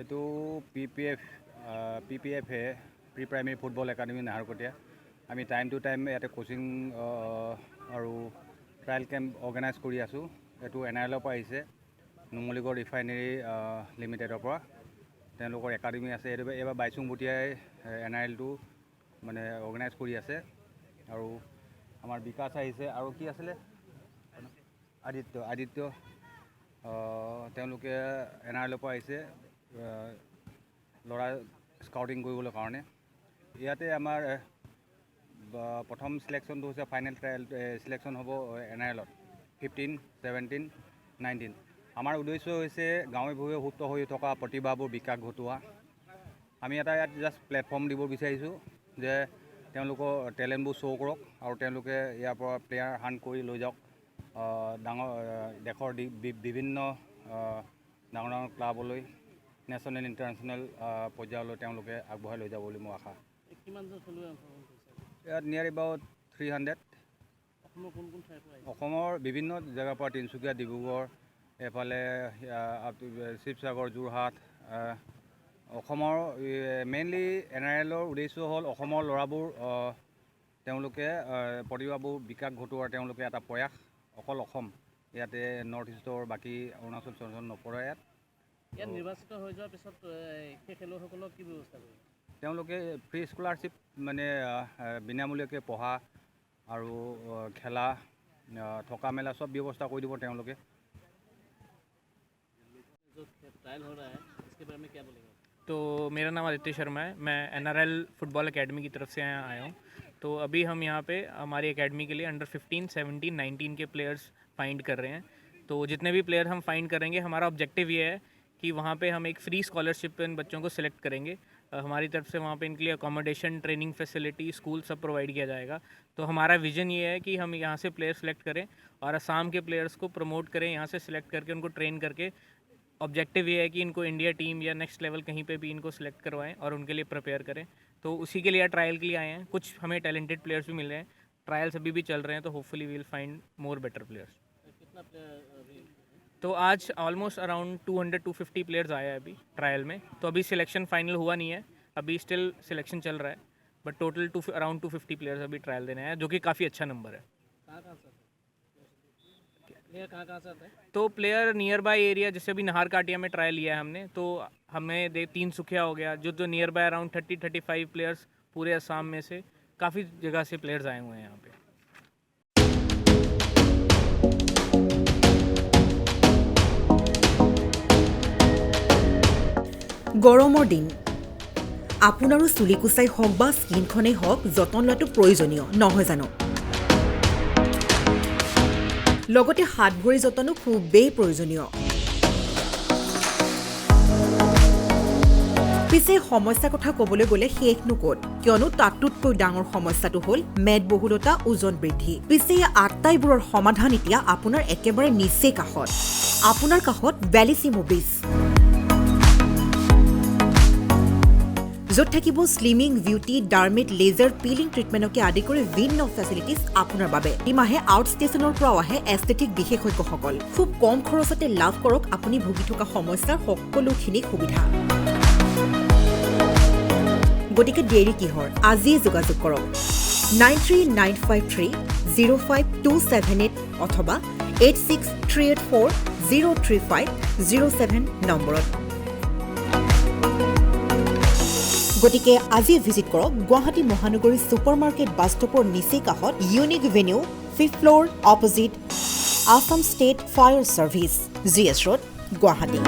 এইটো PPF pre primary football academy Naharkatia. আমি time to time ইয়াতে কোচিং আৰু ট্ৰায়েল কেম্প অৰ্গেনাইজ কৰি আছোঁ। এইটো NIL পৰা আহিছে, নুমলীগড় ৰিফাইনেৰী লিমিটেডৰ পৰা। তেওঁলোকৰ একাডেমি আছে। এইবাৰ বাইচুং ভুটিয়াই NILটো মানে অৰ্গেনাইজ কৰি আছে। আৰু আমাৰ বিকাশ আহিছে, আৰু কি আছিলে আদিত্য তেওঁলোকে NIL পৰা আহিছে ল'ৰা স্কাউটিং কৰিবলৈ কাৰণে। ইয়াতে আমাৰ প্ৰথম চিলেকশ্যনটো হৈছে ফাইনেল ট্ৰায়েল চিলেকশ্যন হ'ব NILত 15, 17, 19। আমাৰ উদ্দেশ্য হৈছে গাঁৱে ভূঞে সুপ্ত হৈ থকা প্ৰতিভাবোৰ বিকাশ ঘটোৱা। আমি এটা ইয়াত জাষ্ট প্লেটফৰ্ম দিব বিচাৰিছোঁ যে তেওঁলোকৰ টেলেণ্টবোৰ শ্ব' কৰক আৰু তেওঁলোকে ইয়াৰ পৰা প্লেয়াৰ হাণ্ট কৰি লৈ যাওক ডাঙৰ দেশৰ বিভিন্ন ডাঙৰ ক্লাবলৈ নেশ্যনেল ইণ্টাৰনেশ্যনেল পৰ্যায়লৈ তেওঁলোকে আগবঢ়াই লৈ যাব বুলি মোৰ আশা। কিমানজন খেলুৱৈ অংশগ্ৰহণ কৰিছে? ইয়াত নিয়াৰ এবাউট 300। অসমৰ কোন কোন ঠাইৰ পৰা আহিছে? অসমৰ বিভিন্ন জেগাৰ পৰা তিনিচুকীয়া, ডিব্ৰুগড়, এফালে শিৱসাগৰ, যোৰহাট। অসমৰ মেইনলি NRLৰ উদ্দেশ্য হ'ল অসমৰ ল'ৰাবোৰ তেওঁলোকে প্ৰতিভাবোৰ বিকাশ ঘটোৱাৰ তেওঁলোকে এটা প্ৰয়াস। অকল অসম, ইয়াতে নৰ্থ ইষ্টৰ বাকী অৰুণাচল চৰুণাচল নপৰে। ইয়াত নিৰ্বাচিত হৈ যোৱাৰ পিছত সেই খেলুৱৈসকলক কি ব্যৱস্থা কৰিব? তেওঁলোকে ফ্ৰী স্কলাৰশ্বিপ মানে বিনামূলীয়াকৈ পঢ়া আৰু খেলা থকা মেলা চব ব্যৱস্থা কৰি দিব তেওঁলোকে। ट्रायल हो रहा है, इसके बारे में क्या बोलेंगे? तो मेरा नाम आदित्य शर्मा है, मैं NRL फुटबॉल एकेडमी की तरफ से यहाँ आया हूँ। तो अभी हम यहाँ पे हमारी एकेडमी के लिए अंडर 15, 17, 19 के प्लेयर्स फाइंड कर रहे हैं। तो जितने भी प्लेयर हम फाइंड करेंगे, हमारा ऑब्जेक्टिव ये है कि वहाँ पे हम एक फ्री स्कॉलरशिप इन बच्चों को सिलेक्ट करेंगे। हमारी तरफ से वहाँ पे इनके लिए अकोमोडेशन, ट्रेनिंग फैसिलिटी, स्कूल सब प्रोवाइड किया जाएगा। तो हमारा विजन ये है कि हम यहाँ से प्लेयर सेलेक्ट करें और असम के प्लेयर्स को प्रमोट करें, यहाँ से सिलेक्ट करके उनको ट्रेन करके। ऑब्जेक्टिव ये है कि इनको इंडिया टीम या नेक्स्ट लेवल कहीं पे भी इनको सिलेक्ट करवाएं और उनके लिए प्रिपेयर करें। तो उसी के लिए ट्रायल के लिए आए हैं। कुछ हमें टैलेंटेड प्लेयर्स भी मिल रहे हैं, ट्रायल्स अभी भी चल रहे हैं, तो hopefully we will find more better players. कितना प्लेयर? तो आज ऑलमोस्ट अराउंड 200-250 प्लेयर्स आए हैं अभी ट्रायल में। तो अभी सिलेक्शन फाइनल हुआ नहीं है, अभी स्टिल सिलेक्शन चल रहा है, बट टोटल अराउंड 250 प्लेयर्स अभी ट्रायल देने आए हैं, जो कि काफ़ी अच्छा नंबर है। कहाँ से प्लेयर कहाँ से आते हैं? तो प्लेयर नियर बाय एरिया, जैसे अभी नाहर काटिया में ट्रायल लिया है हमने, तो हमें 3सुखिया हो गया, जो नियर बाय अराउंड 30-35 प्लेयर्स पूरे असम में से काफ़ी जगह से प्लेयर्स आए हुए हैं यहाँ पे। গৰমৰ দিন, আপোনাৰো চুলি কুচাই হওক বা স্কিনখনেই হওক, যতন লোৱাটো প্ৰয়োজনীয় নহয় জানো? লগতে হাত ভৰি যতনো খুবেই প্ৰয়োজনীয়। পিছে সমস্যাৰ কথা ক'বলৈ গ'লে শেষনো ক'ত, কিয়নো তাতোতকৈ ডাঙৰ সমস্যাটো হ'ল মেদবহুলতা, ওজন বৃদ্ধি। পিছে এই আটাইবোৰৰ সমাধান এতিয়া আপোনাৰ একেবাৰে নিচেই কাষত। আপোনাৰ কাষত বেলিচিমো ব্লিচ, য'ত থাকিব স্লিমিং, বিউটি, ডাৰ্মেট, লেজাৰ, পিলিং ট্ৰিটমেণ্টকে আদি কৰি ভিন্ন ফেচিলিটিজ আপোনাৰ বাবে। ইমাহে আউট ষ্টেচনৰ পৰাও আহে এস্থেটিক বিশেষজ্ঞসকল। খুব কম খৰচতে লাভ কৰক আপুনি ভুগি থকা সমস্যাৰ সকলোখিনি সুবিধা। গতিকে দেৰি কিহৰ, আজিয়ে যোগাযোগ কৰক 9395305278 অথবা 8638403507 নম্বৰত। গতিকে আজি ভিজিট কৰক গুৱাহাটী মহানগৰী ছুপাৰ মাৰ্কেট বাছ ষ্টপৰ নিচেই কাষত, unique venue, 5th floor, opposite Assam state fire service, GS road, Guwahati.